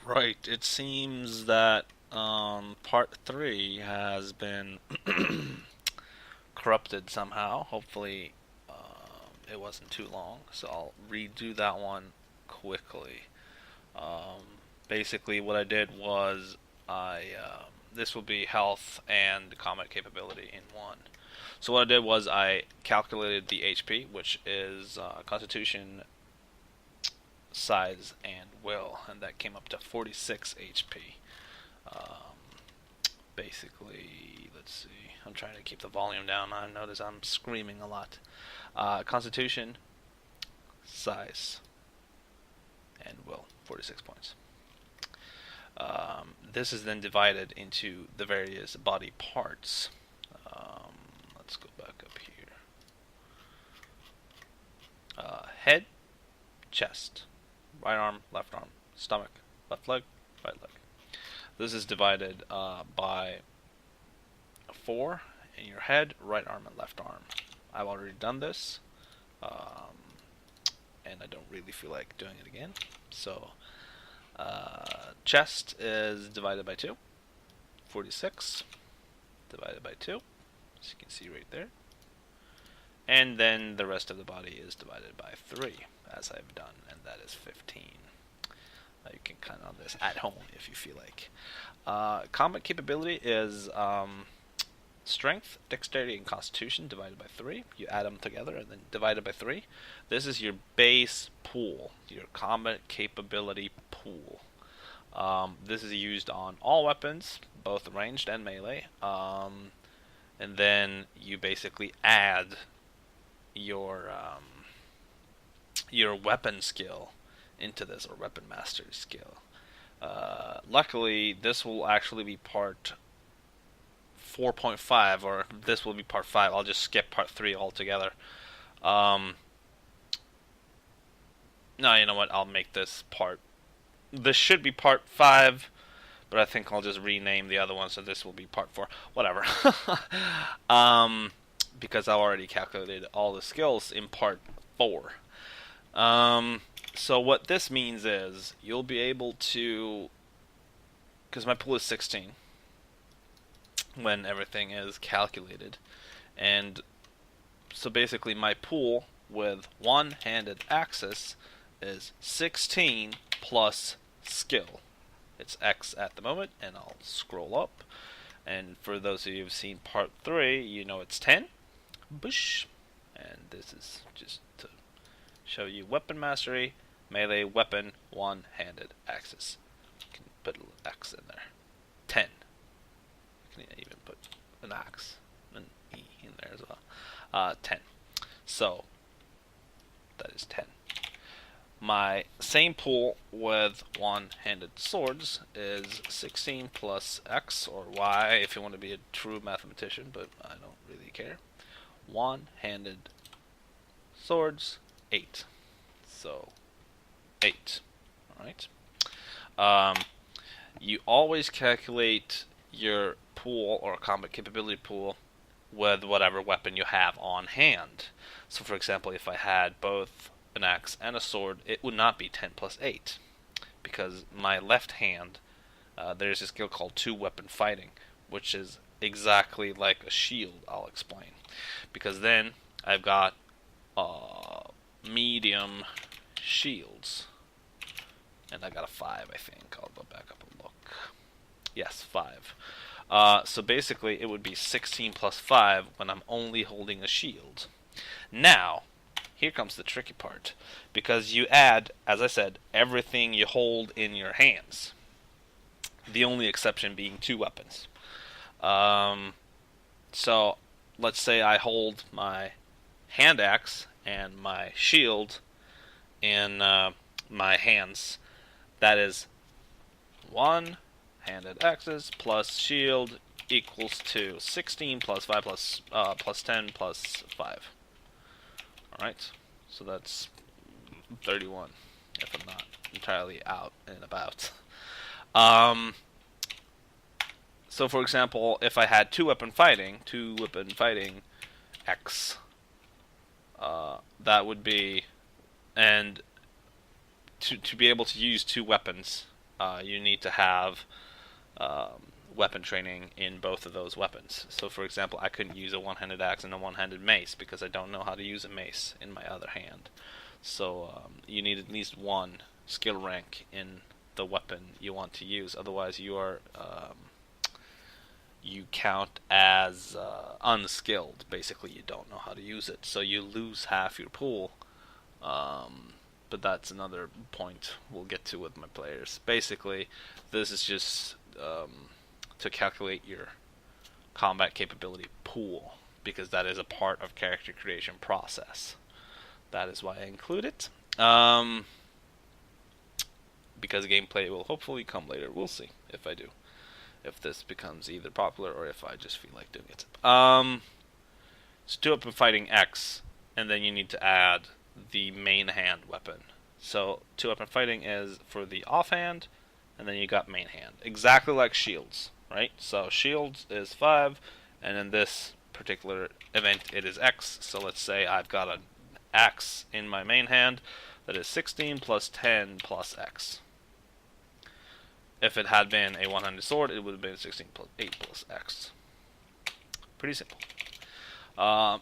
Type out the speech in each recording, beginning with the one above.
Right. It seems that part three has been corrupted somehow. Hopefully, it wasn't too long, so I'll redo that one quickly. Um, Basically, what I did was this will be health and combat capability in one. So what I did was I calculated the HP, which is Constitution, size, and will, and that came up to 46 HP. Um, Basically, let's see. I'm trying to keep the volume down. I notice I'm screaming a lot. Constitution, size, and will, 46 points. This is then divided into the various body parts. Um, let's go back up here. Head, chest, right arm, stomach, left leg, right leg. This is divided by 4 in your head, right arm, and left arm. I've already done this, um, and I don't really feel like doing it again. So, chest is divided by 2, 46 divided by 2, as you can see right there. And then the rest of the body is divided by 3, as I've done, and that is 15. You can count on this at home if you feel like. Combat capability is strength, dexterity, and constitution divided by 3. You add them together and then divided by 3. This is your base pool, your combat capability pool. This is used on all weapons, both ranged and melee. And then you basically add your weapon skill into this, or weapon mastery skill. Luckily, this will actually be part 4.5, or this will be part 5. I'll just skip part 3 altogether. No, you know what? I'll make this part. This should be part 5, but I think I'll just rename the other one, so this will be part 4. Whatever. Because I already calculated all the skills in part 4. So what this means is you'll be able to, because my pool is 16 when everything is calculated, and so basically my pool with one-handed axis is 16 plus skill. It's X at the moment, and I'll scroll up, and for those of you who've seen part 3, you know it's 10. Bush. And this is just to show you weapon mastery, melee weapon, one-handed axis. You can put a little X in there. 10. You can even put an axe, an E in there as well. 10. So, that is 10. My same pool with one-handed swords is 16 plus X, or Y if you want to be a true mathematician, but I don't really care. One-handed swords, 8. So, 8. Alright. You always calculate your pool, or combat capability pool, with whatever weapon you have on hand. So, for example, if I had both an axe and a sword, it would not be 10 plus 8. Because my left hand, there's a skill called two-weapon fighting, which is exactly like a shield, I'll explain. Because then I've got medium shields. And I got a 5, I think. I'll go back up and look. Yes, 5. So basically, it would be 16 plus 5 when I'm only holding a shield. Now, here comes the tricky part. Because you add, as I said, everything you hold in your hands. The only exception being two weapons. So, let's say I hold my hand axe and my shield in my hands. That is one-handed axes plus shield equals to 16 plus 5 plus 10 plus 5. Alright, so that's 31, if I'm not entirely out and about. So for example, if I had two-weapon fighting X, that would be, and to be able to use two weapons, you need to have weapon training in both of those weapons. So, for example, I couldn't use a one-handed axe and a one-handed mace because I don't know how to use a mace in my other hand. So, you need at least one skill rank in the weapon you want to use. Otherwise, you count as unskilled. Basically, you don't know how to use it, so you lose half your pool. But that's another point we'll get to with my players. Basically, this is just to calculate your combat capability pool, because that is a part of character creation process. That is why I include it. Because gameplay will hopefully come later. We'll see if I do. If this becomes either popular or if I just feel like doing it. So 2-up and fighting X, and then you need to add the main hand weapon. So 2-up and fighting is for the offhand, and then you got main hand. Exactly like shields, right? So shields is 5, and in this particular event it is X. So let's say I've got an axe in my main hand that is 16 plus 10 plus X. If it had been a one-handed sword, it would have been 16 plus 8 plus X. Pretty simple.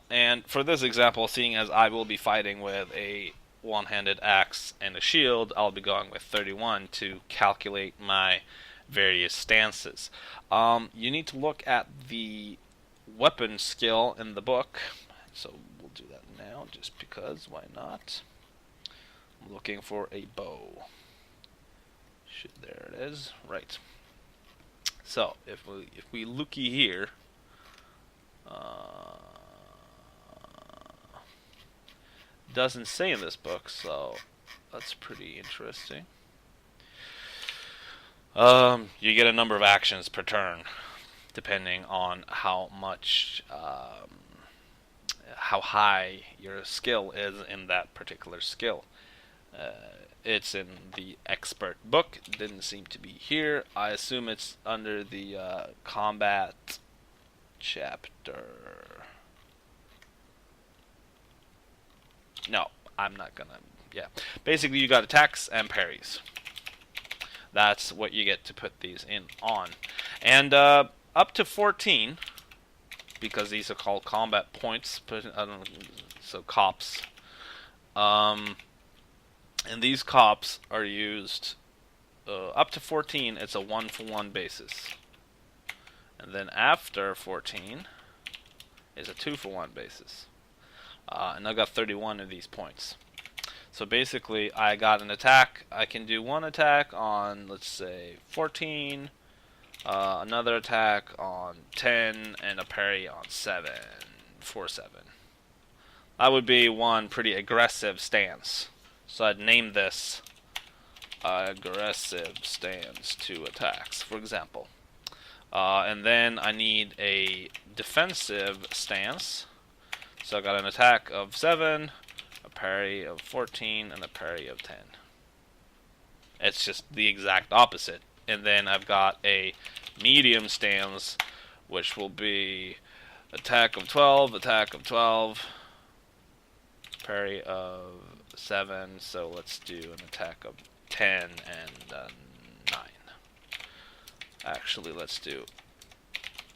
And for this example, seeing as I will be fighting with a one-handed axe and a shield, I'll be going with 31 to calculate my various stances. You need to look at the weapon skill in the book. So we'll do that now, just because, why not? I'm looking for a bow. There it is. Right. So if we looky here, doesn't say in this book, so that's pretty interesting. You get a number of actions per turn, depending on how much, how high your skill is in that particular skill. It's in the expert book. It didn't seem to be here. I assume it's under the combat chapter. No, I'm not gonna. Yeah, basically you got attacks and parries. That's what you get to put these in on, and up to 14, because these are called combat points. But I don't know, so cops. And these cops are used up to 14. It's a 1-for-1 basis, and then after 14 is a 2-for-1 basis. And I got 31 of these points. So basically, I got an attack. I can do one attack on, let's say, 14, another attack on 10, and a parry on 7 for 7. That would be one pretty aggressive stance. So I'd name this aggressive stance 2 attacks, for example. And then I need a defensive stance. So I got an attack of 7, a parry of 14, and a parry of 10. It's just the exact opposite. And then I've got a medium stance, which will be attack of 12, parry of 7, so let's do an attack of 10 and 9. Actually, let's do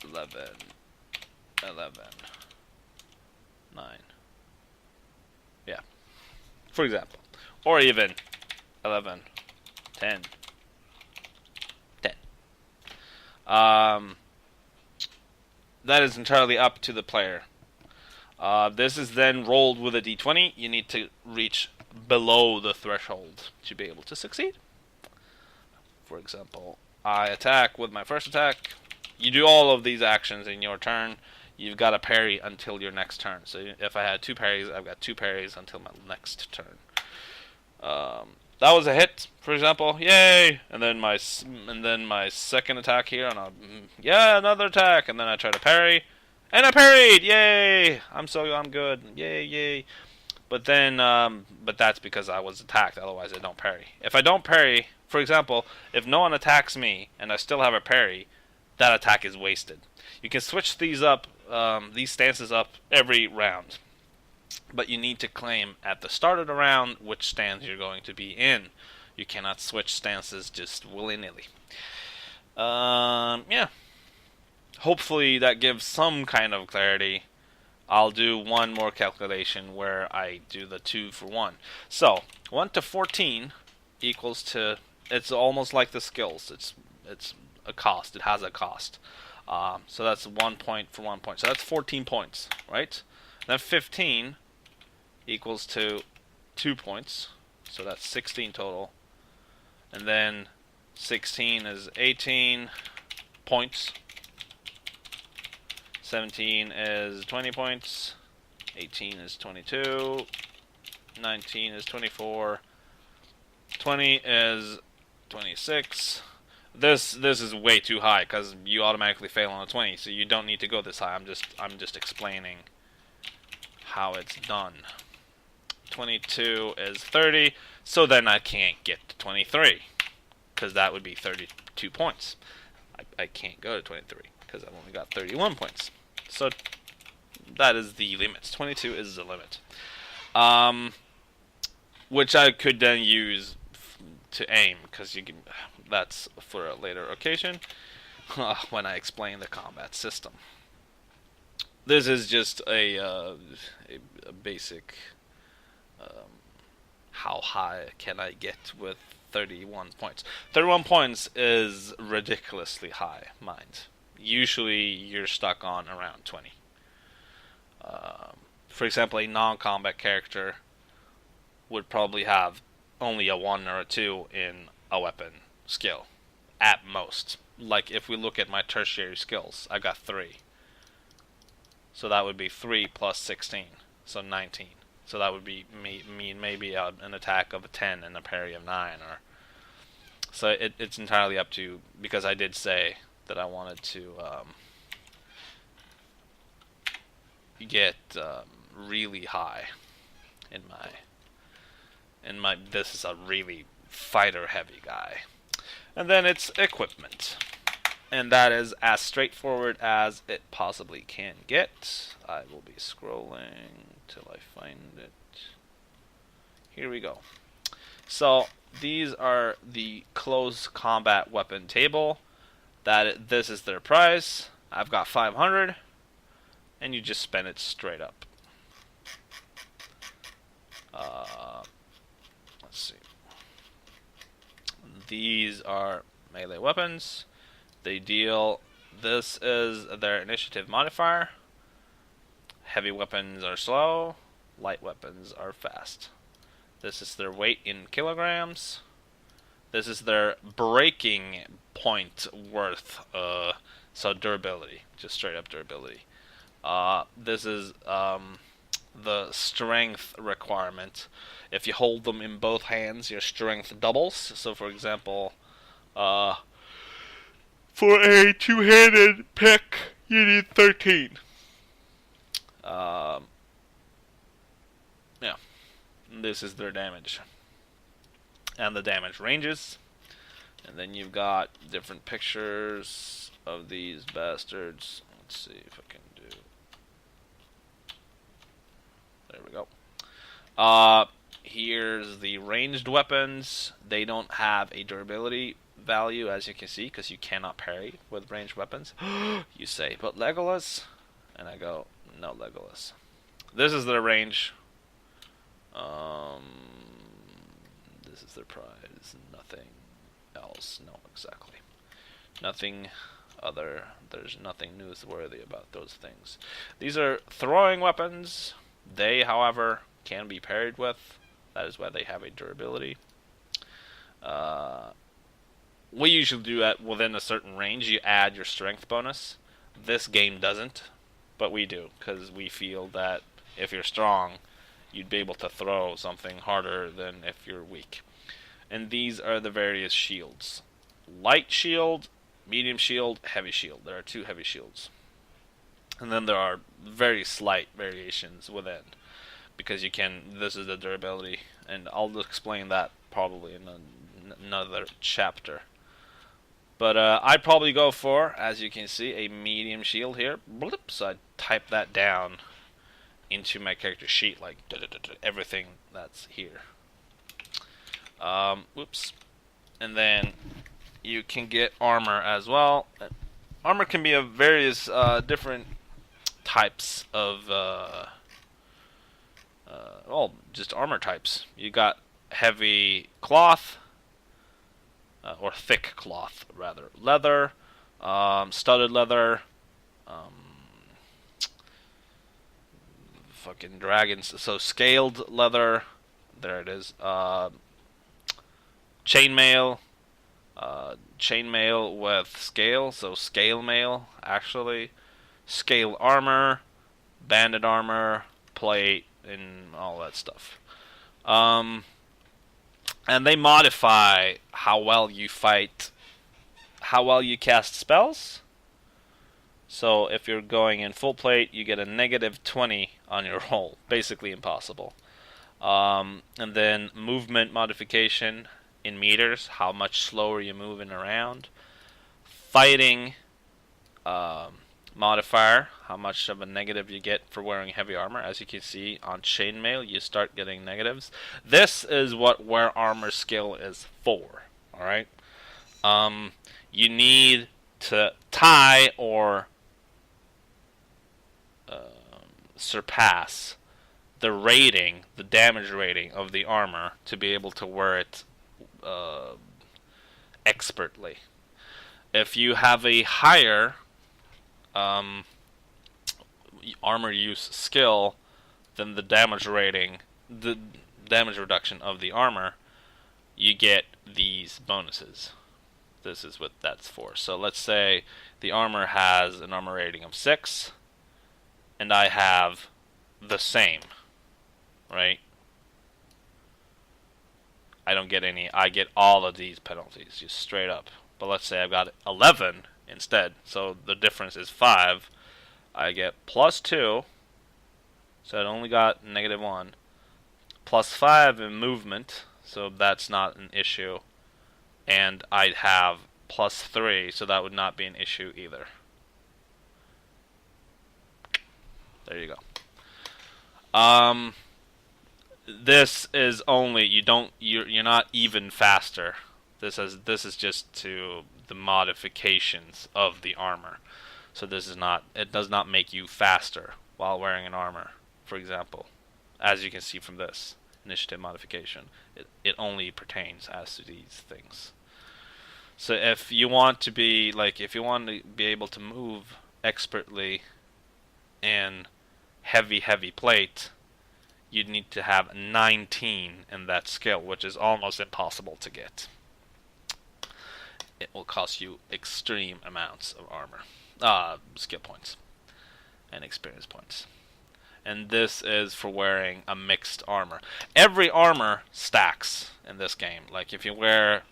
11, 9. Yeah, for example. Or even 11, 10, 10. That is entirely up to the player. This is then rolled with a d20. You need to reach below the threshold to be able to succeed. For example, I attack with my first attack. You do all of these actions in your turn. You've got a parry until your next turn. So if I had 2 parries, I've got 2 parries until my next turn. That was a hit, for example. Yay! And then my second attack here, and yeah, another attack, and then I try to parry. And I parried! Yay! I'm good. Yay! But then, but that's because I was attacked. Otherwise, I don't parry. If I don't parry, for example, if no one attacks me and I still have a parry, that attack is wasted. You can switch these up, these stances up every round, but you need to claim at the start of the round which stance you're going to be in. You cannot switch stances just willy-nilly. Yeah. Hopefully that gives some kind of clarity. I'll do one more calculation where I do the 2 for 1. So 1 to 14 equals to. It's almost like the skills. It's a cost. It has a cost. So that's 1 point for 1 point. So that's 14 points, right? Then 15 equals to 2 points. So that's 16 total. And then 16 is 18 points. 17 is 20 points. 18 is 22. 19 is 24. 20 is 26. This is way too high because you automatically fail on a 20, so you don't need to go this high. I'm just explaining how it's done. 22 is 30, so then I can't get to 23 because that would be 32 points. I can't go to 23 because I've only got 31 points. So that is the limit. 22 is the limit. Which I could then use to aim, because you can. That's for a later occasion when I explain the combat system. This is just a basic. How high can I get with 31 points? 31 points is ridiculously high, mind. Usually you're stuck on around 20. For example, a non-combat character would probably have only a 1 or a 2 in a weapon skill, at most. Like if we look at my tertiary skills, I got 3. So that would be 3 plus 16, so 19. So that would be mean maybe an attack of a 10 and a parry of 9, or so it's entirely up to you, because I did say that I wanted to get really high in my this is a really fighter heavy guy. And then it's equipment, and that is as straightforward as it possibly can get. I will be scrolling till I find it. Here we go. So these are the close combat weapon table. This is their price. I've got 500, and you just spend it straight up. Let's see. These are melee weapons. They deal. This is their initiative modifier. Heavy weapons are slow. Light weapons are fast. This is their weight in kilograms. This is their breaking point worth. So durability, just straight up durability. This is the strength requirement. If you hold them in both hands, your strength doubles. So, for example, for a two-handed pick, you need 13. Yeah, this is their damage. And the damage ranges. And then you've got different pictures of these bastards. Let's see if I can do. There we go. Here's the ranged weapons. They don't have a durability value, as you can see, because you cannot parry with ranged weapons. You say, but Legolas? And I go, no Legolas. This is their range. This is their prize. Nothing else. No, exactly. Nothing other. There's nothing newsworthy about those things. These are throwing weapons. They, however, can be parried with. That is why they have a durability. We usually do that within a certain range. You add your strength bonus. This game doesn't, but we do, because we feel that if you're strong, you'd be able to throw something harder than if you're weak. And these are the various shields. Light shield, medium shield, heavy shield. There are 2 heavy shields. And then there are very slight variations within, because you can, this is the durability, and I'll explain that probably in another chapter. But I'd probably go for, as you can see, a medium shield here. Blip, so I type that down into my character sheet, like everything that's here. Whoops. And then you can get armor as well. Armor can be of various different types of well, just armor types. You got heavy cloth, or thick cloth rather, leather, studded leather, um, fucking dragons. So scaled leather. There it is. Chainmail. Chainmail with scale, so scale mail actually. Scale armor, banded armor, plate, and all that stuff. And they modify how well you fight, how well you cast spells. So if you're going in full plate, you get a -20 on your roll. Basically impossible. And then movement modification in meters, how much slower you're moving around. Fighting modifier, how much of a negative you get for wearing heavy armor. As you can see on chainmail, you start getting negatives. This is what wear armor skill is for. All right. You need to tie or surpass the rating, the damage rating of the armor to be able to wear it expertly. If you have a higher armor use skill than the damage rating, the damage reduction of the armor, you get these bonuses. This is what that's for. So let's say the armor has an armor rating of 6, and I have the same, right? I don't get any. I get all of these penalties, just straight up. But let's say I've got 11 instead, so the difference is 5. I get +2, so I only got -1. +5 in movement, so that's not an issue. And I'd have +3, so that would not be an issue either. There you go. This is only you're not even faster. This is just to the modifications of the armor. So this is not, it does not make you faster while wearing an armor, for example. As you can see from this initiative modification, it only pertains as to these things. So if you want to be if you want to be able to move expertly in heavy plate, you'd need to have 19 in that skill, which is almost impossible to get. It will cost you extreme amounts of armor, skill points, and experience points. And this is for wearing a mixed armor. Every armor stacks in this game. Like if you wear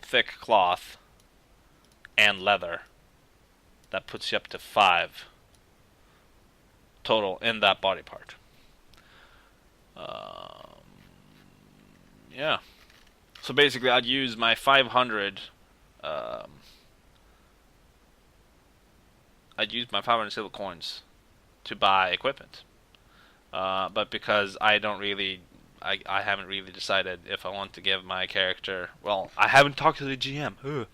thick cloth and leather, that puts you up to 5 total in that body part. Yeah. So basically, I'd use my 500. I'd use my 500 silver coins to buy equipment. But because I don't really, I haven't really decided if I want to give my character. Well, I haven't talked to the GM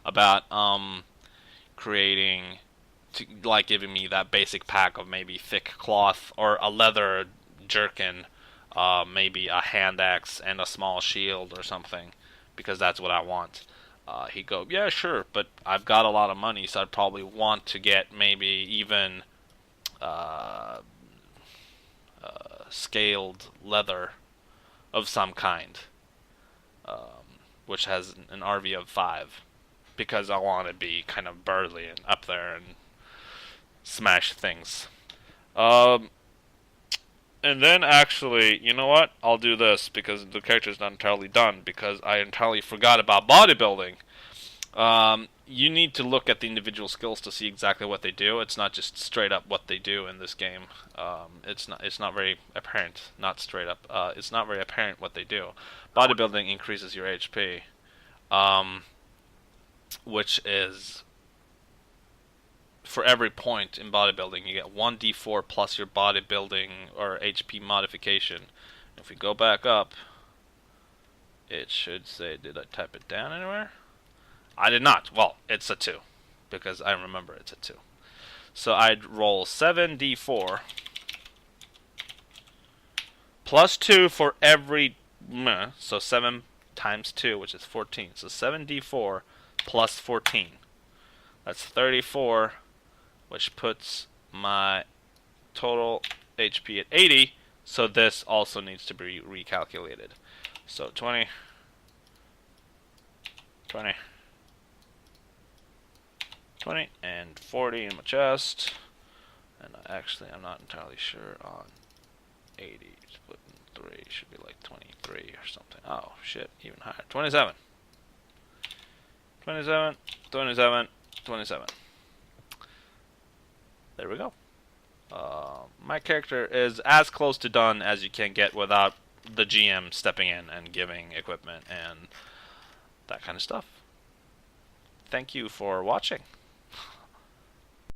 about creating, giving me that basic pack of maybe thick cloth or a leather jerkin, maybe a hand axe and a small shield or something, because that's what I want. He'd go, yeah, sure, but I've got a lot of money, so I'd probably want to get maybe even scaled leather of some kind, which has an RV of 5, because I want to be kind of burly and up there and smash things. And then actually, you know what? I'll do this because the character's not entirely done, because I entirely forgot about bodybuilding. You need to look at the individual skills to see exactly what they do. It's not just straight up what they do in this game. It's not very apparent. Not straight up. It's not very apparent what they do. Bodybuilding increases your HP, which is, for every point in bodybuilding, you get 1d4 plus your bodybuilding or HP modification. If we go back up, it should say, did I type it down anywhere? I did not. Well, it's a 2, because I remember it's a 2. So I'd roll 7d4 plus 2 for every, so 7 times 2, which is 14. So 7d4 plus 14. That's 34, which puts my total HP at 80. So this also needs to be recalculated. So 20, 20, 20, and 40 in my chest. And actually, I'm not entirely sure on 80. Split in 3 should be like 23 or something. Oh, shit, even higher. 27. 27, 27, 27. There we go. My character is as close to done as you can get without the GM stepping in and giving equipment and that kind of stuff. Thank you for watching.